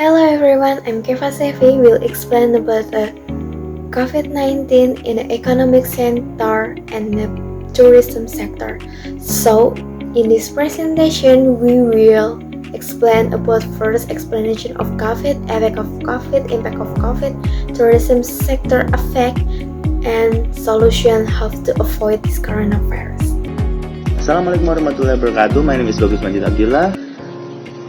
Hello everyone, I'm Kefasaevi will explain about the COVID-19 in the economic sector and the tourism sector. So, in this presentation, we will explain about first explanation of COVID, effect of COVID, impact of COVID, tourism sector effect, and solution how to avoid this coronavirus. Assalamualaikum warahmatullahi wabarakatuh. My name is Bagus, Majid, Abdillah.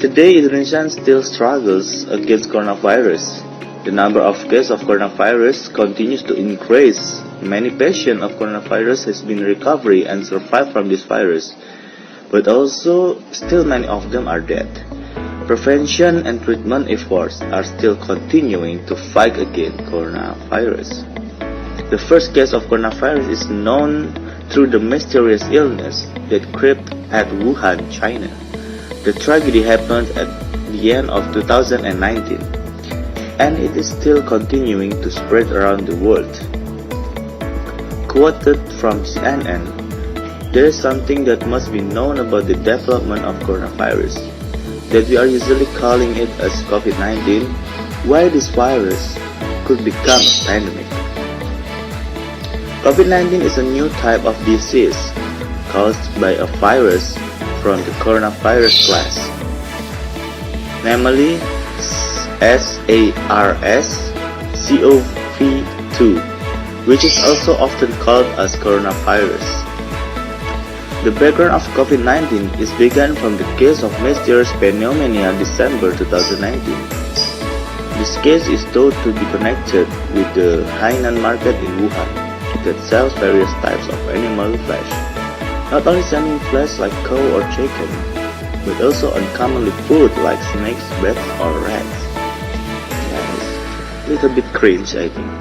Today, Indonesia still struggles against coronavirus. The number of cases of coronavirus continues to increase. Many patients of coronavirus has been recovered and survived from this virus, but also still many of them are dead. Prevention and treatment efforts are still continuing to fight against coronavirus. The first case of coronavirus is known through the mysterious illness that crept at Wuhan, China. The tragedy happened at the end of 2019, and it is still continuing to spread around the world. Quoted from CNN, there is something that must be known about the development of coronavirus, that we are usually calling it as COVID-19, why this virus could become a pandemic. COVID-19 is a new type of disease caused by a virus from the coronavirus class, namely SARS-CoV-2, which is also often called as coronavirus. The background of COVID-19 is began from the case of mysterious pneumonia December 2019. This case is thought to be connected with the Hainan market in Wuhan that sells various types of animal flesh. Not only selling flesh like cow or chicken, but also uncommonly food like snakes, bats, or rats. Yes, a little bit cringe, I think.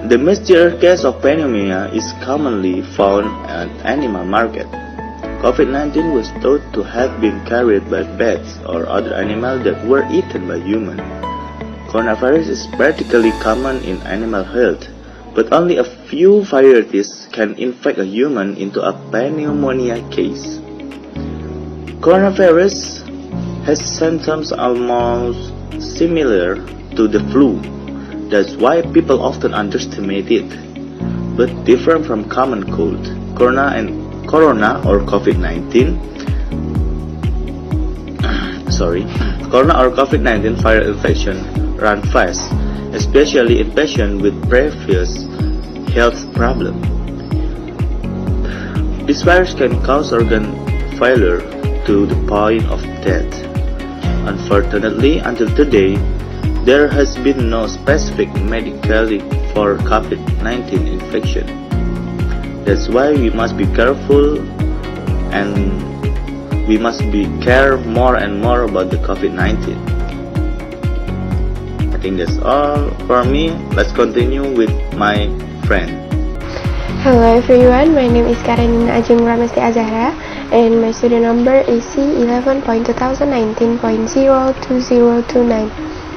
The mysterious case of pneumonia is commonly found at animal market. COVID-19 was thought to have been carried by bats or other animals that were eaten by humans. Coronavirus is practically common in animal health, but only a few varieties can infect a human into a pneumonia case. Coronavirus has symptoms almost similar to the flu. That's why people often underestimate it, but different from common cold. Corona or COVID-19 viral infection run fast, especially in patients with previous health problem. This virus can cause organ failure to the point of death. Unfortunately, until today, there has been no specific medical for COVID-19 infection. That's why we must be careful and we must care more and more about the COVID-19. I think that's all for me. Let's continue with my friend. Hello everyone, my name is Karenina Ajeng Pramesti Azzahra and my student number is C11.2019.02029.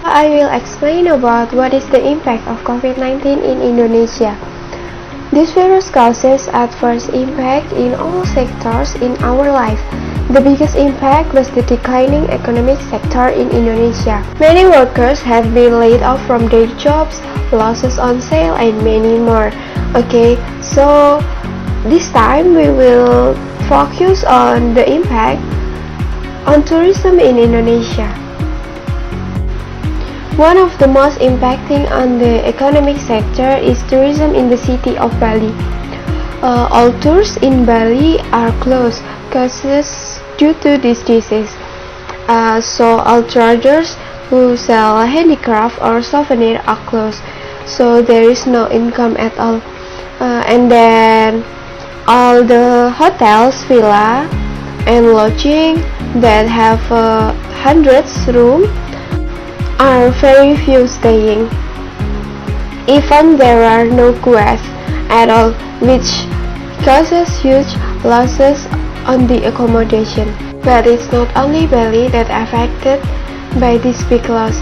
I will explain about what is the impact of COVID-19 in Indonesia. This virus causes adverse impact in all sectors in our life. The biggest impact was the declining economic sector in Indonesia. Many workers have been laid off from their jobs, losses on sale, and many more. Okay, so this time we will focus on the impact on tourism in Indonesia. One of the most impacting on the economic sector is tourism in the city of Bali. All tours in Bali are closed due to this disease. So all traders who sell handicraft or souvenir are closed. So there is no income at all. And then all the hotels, villa, and lodging that have hundreds rooms are very few staying. Even there are no guests at all, which causes huge losses on the accommodation. But it's not only Bali that affected by this big loss.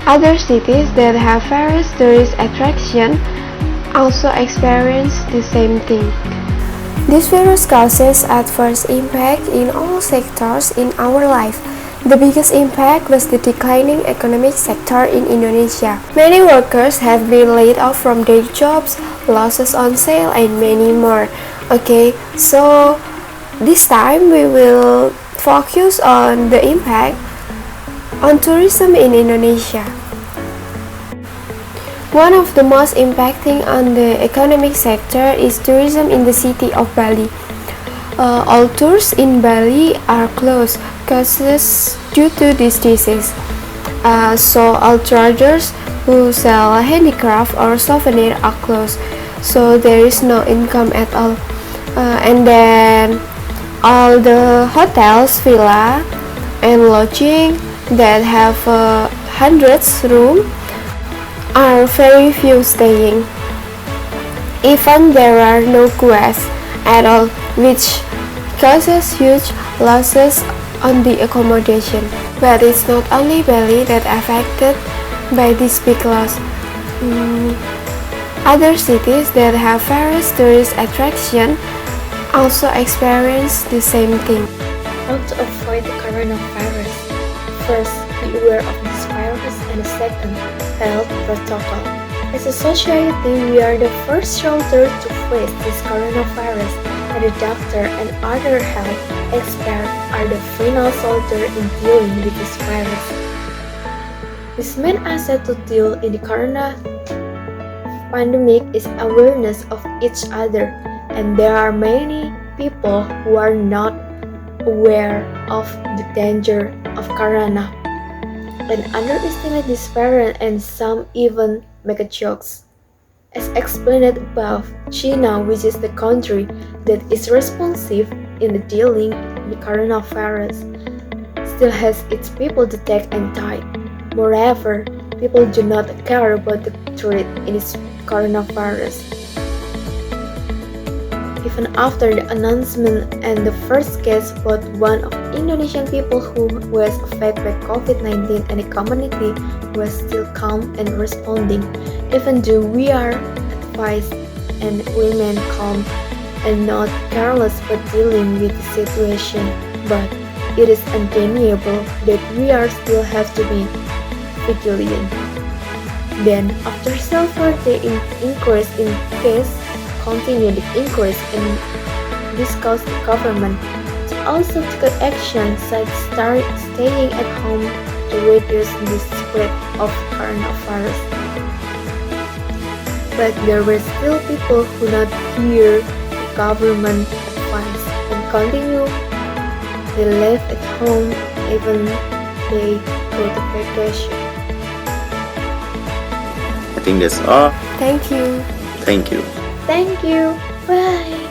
Other cities that have various tourist attractions also experience the same thing. This virus causes adverse impact in all sectors in our life. The biggest impact was the declining economic sector in Indonesia. Many workers have been laid off from their jobs, losses on sale, and many more. Okay, so this time we will focus on the impact on tourism in Indonesia. One of the most impacting on the economic sector is tourism in the city of Bali. All tours in Bali are closed causes due to this disease. So all traders who sell handicraft or souvenir are closed. So there is no income at all. And then all the hotels, villa, and lodging that have hundreds rooms are very few staying. Even there are no guests at all, which causes huge losses on the accommodation. But it's not only Bali that affected by this big loss. Other cities that have various tourist attractions also experience the same thing. How to avoid the coronavirus? First, be aware of this virus, and second, health protocol. As a society, we are the first shelter to face this coronavirus, and the doctor and other health experts are the final soldier in dealing with this virus. This main asset to deal in the corona pandemic is awareness of each other, and there are many people who are not aware of the danger of corona and underestimate this variant, and some even make jokes. As explained above, China, which is the country that is responsive in the dealing with the coronavirus, still has its people to take and die. Moreover, people do not care about the threat in this coronavirus. Even after the announcement and the first case, both one of Indonesian people who was affected by COVID-19 and the community was still calm and responding, even though we are advised and remain calm and not careless about dealing with the situation. But it is undeniable that we are still have to be vigilant. Then, after several days increase in case, continue the increase and discuss the government to also take action such start staying at home to reduce the spread of coronavirus. But there were still people who not hear the government advice and continue. They live at home even they go to vacation. I think that's all. Thank you. Thank you. Thank you. Bye.